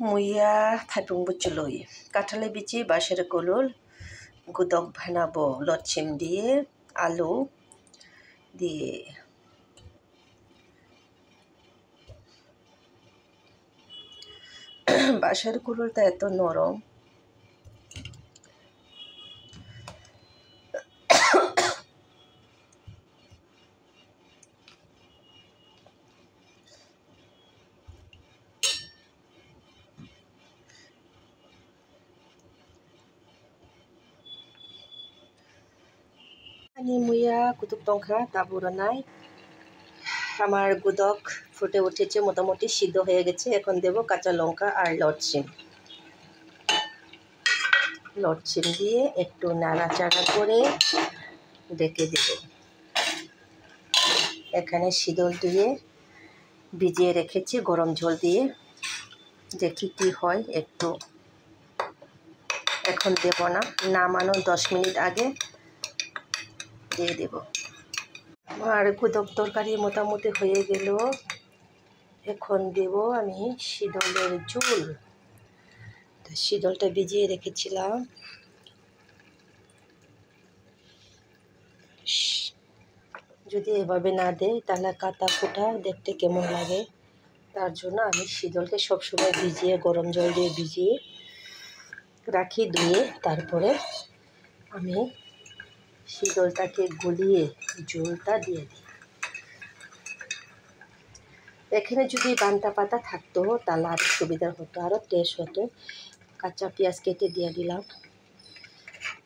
मुया थाइपुं बुचुलुई काठाले बिची बासेर कुलुल गुदक भानाबो लच्छिम दिए आलू दिए बासेर कुलुलটা এত নরম Ani muya kutuk tongkha tabura নাই আমার গুদক ফুটে উঠেছে মোটামুটি সিদ্ধ হয়ে গেছে এখন দেব কাঁচা লঙ্কা আর লটছিম দিয়ে একটু নাড়াচাড়া করে ঢেকে দেব এখানে শীতল দিয়ে ভিজিয়ে রেখেছি গরম জল দিয়ে দেখি কি হয় একটু এখন দেব না নামানোর 10 মিনিট আগে দিয়ে দেব আর গুদক তরকারি মোটামুটি হয়ে গেল এখন দেব আমি শীতলের ঝোল শীতলটা ভিজিয়ে রেখেছিলাম যদি এভাবে না দেয় তাহলে কাটা ফোটা দেখতে কেমন লাগে তার জন্য আমি শীতলকে সবসময় ভিজিয়ে গরম জল দিয়ে ভিজিয়ে রাখি ধুয়ে তারপরে আমি শীতলটাকে গলিয়ে ঝোলটা দিয়ে দিই এখানে যদি বান্টা পাতা থাকতো তাহলে আরও সুবিধা হতো আরও টেস্ট হতো কাঁচা পেঁয়াজ কেটে দিয়ে দিলাম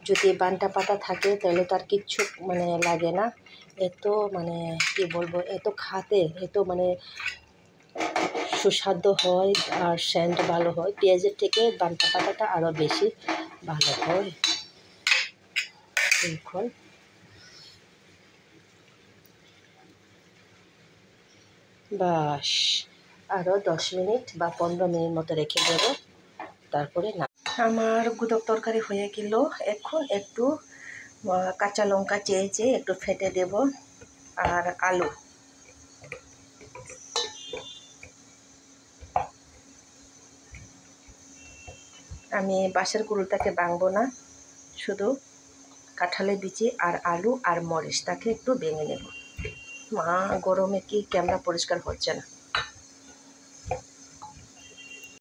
যদি বান্টা পাতা থাকে তাহলে তার কিচ্ছু লাগে না এত কি বলবো এত খাতে এত সুস্বাদু হয় আর সেন্ট ভালো হয় পেঁয়াজের থেকে বান্টা পাতাটা আরও বেশি ভালো হয় এখন বাস আরও 10 মিনিট বা 15 মিনিট মতো রেখে দেব তারপরে না আমার গুদক তরকারি হয়ে গেল এখন একটু কাঁচা লঙ্কা চেয়েছে একটু ফেটে দেব আর আলু আমি বাঁশের কুলটাকে ভাঙবো না শুধু কাঁঠালে বিচি আর আলু আর মরিচটাকে একটু ভেঙে নেব মা গরমে কি ক্যামেরা পরিষ্কার হচ্ছে না